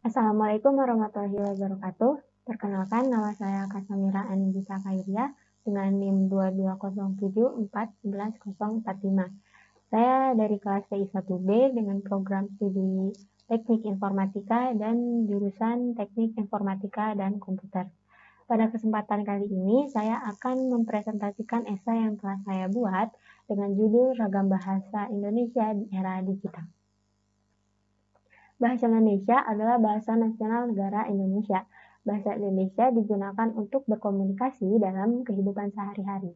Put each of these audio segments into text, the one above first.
Assalamualaikum warahmatullahi wabarakatuh. Perkenalkan, nama saya Kasamira Anindita Khairia dengan NIM 2207411045. Saya dari kelas TI1B dengan program studi Teknik Informatika dan jurusan Teknik Informatika dan Komputer. Pada kesempatan kali ini, saya akan mempresentasikan esai yang telah saya buat dengan judul Ragam Bahasa Indonesia di Era Digital. Bahasa Indonesia adalah bahasa nasional negara Indonesia. Bahasa Indonesia digunakan untuk berkomunikasi dalam kehidupan sehari-hari.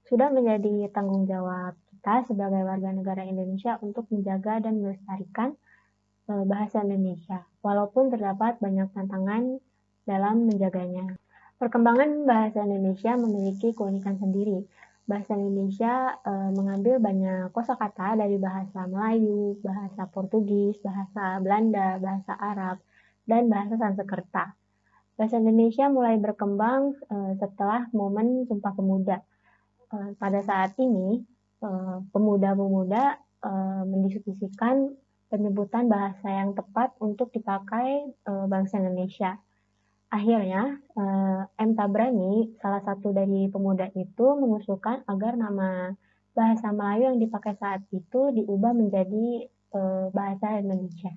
Sudah menjadi tanggung jawab kita sebagai warga negara Indonesia untuk menjaga dan melestarikan bahasa Indonesia, walaupun terdapat banyak tantangan dalam menjaganya. Perkembangan bahasa Indonesia memiliki keunikan sendiri. Bahasa Indonesia mengambil banyak kosakata dari bahasa Melayu, bahasa Portugis, bahasa Belanda, bahasa Arab, dan bahasa Sanskerta. Bahasa Indonesia mulai berkembang setelah momen Sumpah Pemuda. Pada saat ini, pemuda-pemuda mendiskusikan penyebutan bahasa yang tepat untuk dipakai bangsa Indonesia. Akhirnya, M. Tabrani, salah satu dari pemuda itu, mengusulkan agar nama bahasa Melayu yang dipakai saat itu diubah menjadi bahasa Indonesia.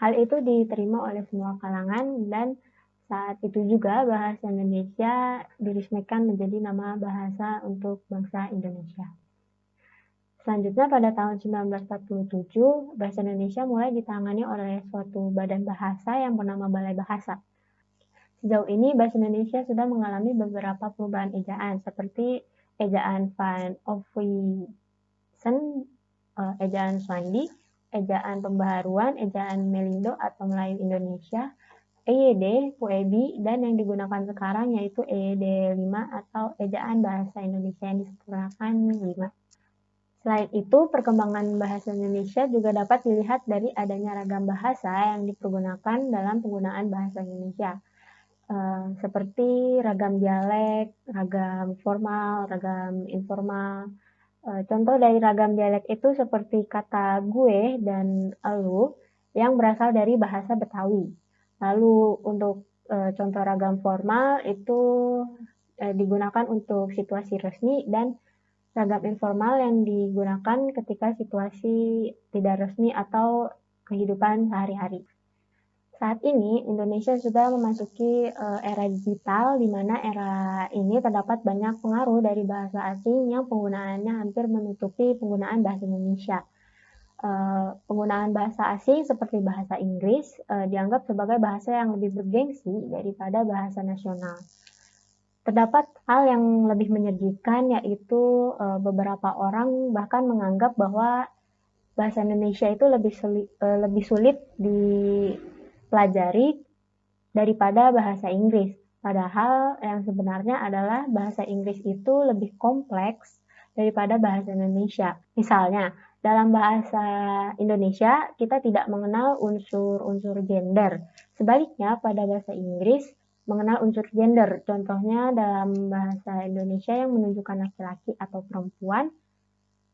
Hal itu diterima oleh semua kalangan dan saat itu juga bahasa Indonesia diresmikan menjadi nama bahasa untuk bangsa Indonesia. Selanjutnya pada tahun 1947, bahasa Indonesia mulai ditangani oleh suatu badan bahasa yang bernama Balai Bahasa. Sejauh ini, bahasa Indonesia sudah mengalami beberapa perubahan ejaan, seperti ejaan Van Ophuijsen, ejaan Swandi, ejaan pembaharuan, ejaan Melindo atau Melayu Indonesia, EYD, PUEBI, dan yang digunakan sekarang yaitu EYD 5 atau ejaan bahasa Indonesia yang disempurnakan 5. Selain itu, perkembangan bahasa Indonesia juga dapat dilihat dari adanya ragam bahasa yang dipergunakan dalam penggunaan bahasa Indonesia. Seperti ragam dialek, ragam formal, ragam informal. Contoh dari ragam dialek itu seperti kata gue dan elu yang berasal dari bahasa Betawi. Lalu untuk contoh ragam formal itu digunakan untuk situasi resmi dan ragam informal yang digunakan ketika situasi tidak resmi atau kehidupan sehari-hari. Saat ini, Indonesia sudah memasuki era digital, di mana era ini terdapat banyak pengaruh dari bahasa asing yang penggunaannya hampir menutupi penggunaan bahasa Indonesia. Penggunaan bahasa asing seperti bahasa Inggris dianggap sebagai bahasa yang lebih bergengsi daripada bahasa nasional. Terdapat hal yang lebih menyedihkan, yaitu beberapa orang bahkan menganggap bahwa bahasa Indonesia itu lebih sulit dipelajari daripada bahasa Inggris. Padahal yang sebenarnya adalah bahasa Inggris itu lebih kompleks daripada bahasa Indonesia. Misalnya, dalam bahasa Indonesia kita tidak mengenal unsur-unsur gender. Sebaliknya pada bahasa Inggris mengenal unsur gender. Contohnya dalam bahasa Indonesia yang menunjukkan laki-laki atau perempuan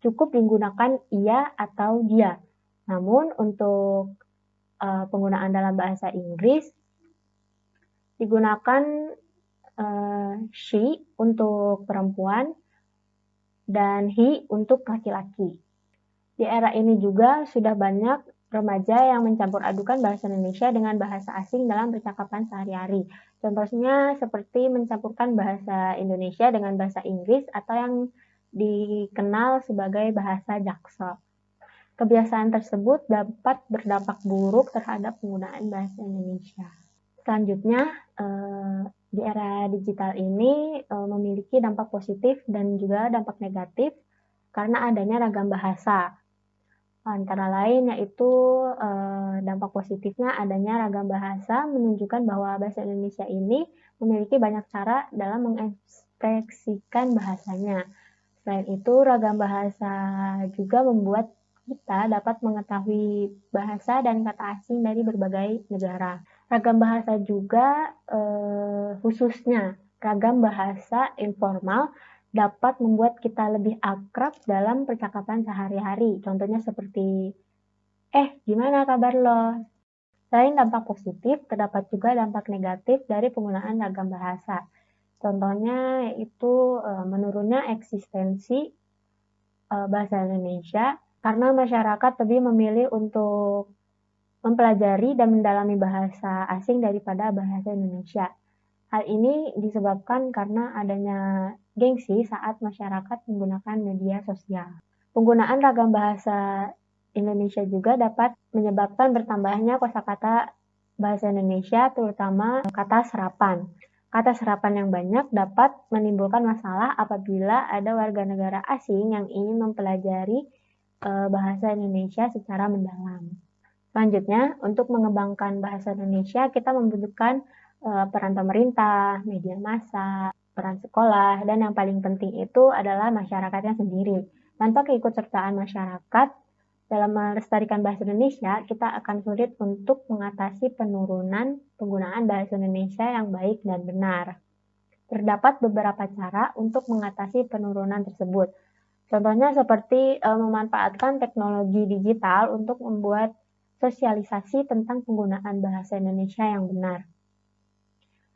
cukup digunakan ia atau dia. Namun untuk penggunaan dalam bahasa Inggris digunakan she untuk perempuan dan he untuk laki-laki. Di era ini juga sudah banyak remaja yang mencampur adukan bahasa Indonesia dengan bahasa asing dalam percakapan sehari-hari. Contohnya seperti mencampurkan bahasa Indonesia dengan bahasa Inggris atau yang dikenal sebagai bahasa Jaksel. Kebiasaan tersebut dapat berdampak buruk terhadap penggunaan bahasa Indonesia. Selanjutnya, di era digital ini memiliki dampak positif dan juga dampak negatif karena adanya ragam bahasa. Antara lain yaitu dampak positifnya adanya ragam bahasa menunjukkan bahwa bahasa Indonesia ini memiliki banyak cara dalam mengekspresikan bahasanya. Selain itu, ragam bahasa juga membuat kita dapat mengetahui bahasa dan kata asing dari berbagai negara. Ragam bahasa juga khususnya ragam bahasa informal dapat membuat kita lebih akrab dalam percakapan sehari-hari. Contohnya seperti Gimana kabar lo? Selain dampak positif, terdapat juga dampak negatif dari penggunaan ragam bahasa. Contohnya yaitu menurunnya eksistensi bahasa Indonesia karena masyarakat lebih memilih untuk mempelajari dan mendalami bahasa asing daripada bahasa Indonesia. Hal ini disebabkan karena adanya gengsi saat masyarakat menggunakan media sosial. Penggunaan ragam bahasa Indonesia juga dapat menyebabkan bertambahnya kosakata bahasa Indonesia, terutama kata serapan. Kata serapan yang banyak dapat menimbulkan masalah apabila ada warga negara asing yang ingin mempelajari bahasa Indonesia secara mendalam. Selanjutnya, untuk mengembangkan bahasa Indonesia, kita membutuhkan peran pemerintah, media massa, peran sekolah, dan yang paling penting itu adalah masyarakatnya sendiri. Tanpa keikutsertaan masyarakat dalam melestarikan bahasa Indonesia, kita akan sulit untuk mengatasi penurunan penggunaan bahasa Indonesia yang baik dan benar. Terdapat beberapa cara untuk mengatasi penurunan tersebut. Contohnya seperti memanfaatkan teknologi digital untuk membuat sosialisasi tentang penggunaan bahasa Indonesia yang benar.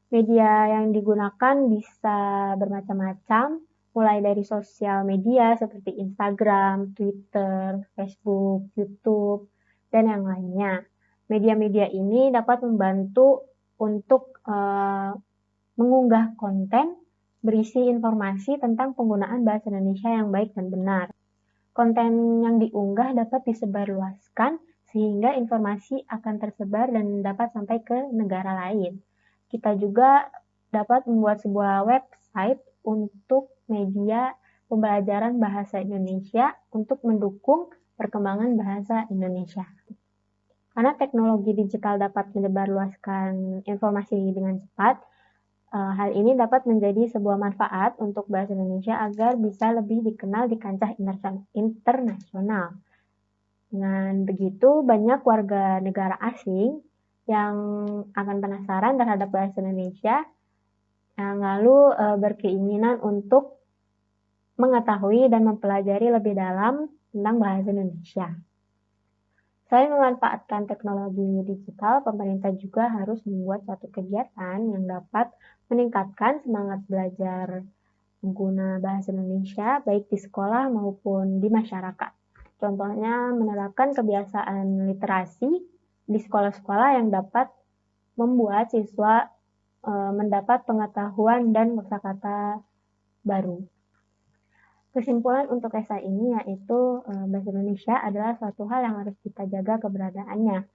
Media yang digunakan bisa bermacam-macam, mulai dari sosial media seperti Instagram, Twitter, Facebook, YouTube, dan yang lainnya. Media-media ini dapat membantu untuk mengunggah konten berisi informasi tentang penggunaan bahasa Indonesia yang baik dan benar. Konten yang diunggah dapat disebarluaskan sehingga informasi akan tersebar dan dapat sampai ke negara lain. Kita juga dapat membuat sebuah website untuk media pembelajaran bahasa Indonesia untuk mendukung perkembangan bahasa Indonesia. Karena teknologi digital dapat menyebarluaskan informasi dengan cepat, hal ini dapat menjadi sebuah manfaat untuk bahasa Indonesia agar bisa lebih dikenal di kancah internasional. Dengan begitu, banyak warga negara asing yang akan penasaran terhadap bahasa Indonesia, yang lalu berkeinginan untuk mengetahui dan mempelajari lebih dalam tentang bahasa Indonesia. Selain memanfaatkan teknologi digital, pemerintah juga harus membuat suatu kegiatan yang dapat meningkatkan semangat belajar pengguna bahasa Indonesia baik di sekolah maupun di masyarakat. Contohnya menerapkan kebiasaan literasi di sekolah-sekolah yang dapat membuat siswa mendapat pengetahuan dan kosakata baru. Kesimpulan untuk esai ini yaitu bahasa Indonesia adalah suatu hal yang harus kita jaga keberadaannya.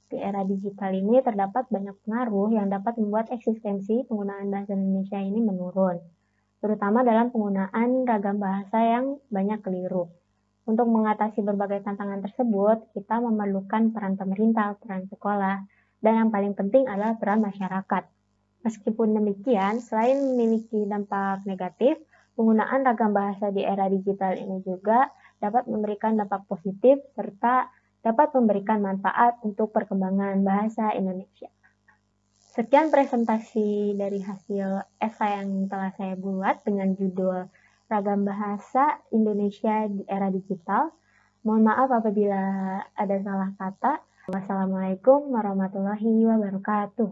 Di era digital ini terdapat banyak pengaruh yang dapat membuat eksistensi penggunaan bahasa Indonesia ini menurun, terutama dalam penggunaan ragam bahasa yang banyak keliru. Untuk mengatasi berbagai tantangan tersebut, kita memerlukan peran pemerintah, peran sekolah, dan yang paling penting adalah peran masyarakat. Meskipun demikian, selain memiliki dampak negatif, penggunaan ragam bahasa di era digital ini juga dapat memberikan dampak positif serta dapat memberikan manfaat untuk perkembangan bahasa Indonesia. Sekian presentasi dari hasil esai yang telah saya buat dengan judul Ragam Bahasa Indonesia di Era Digital. Mohon maaf apabila ada salah kata. Wassalamualaikum warahmatullahi wabarakatuh.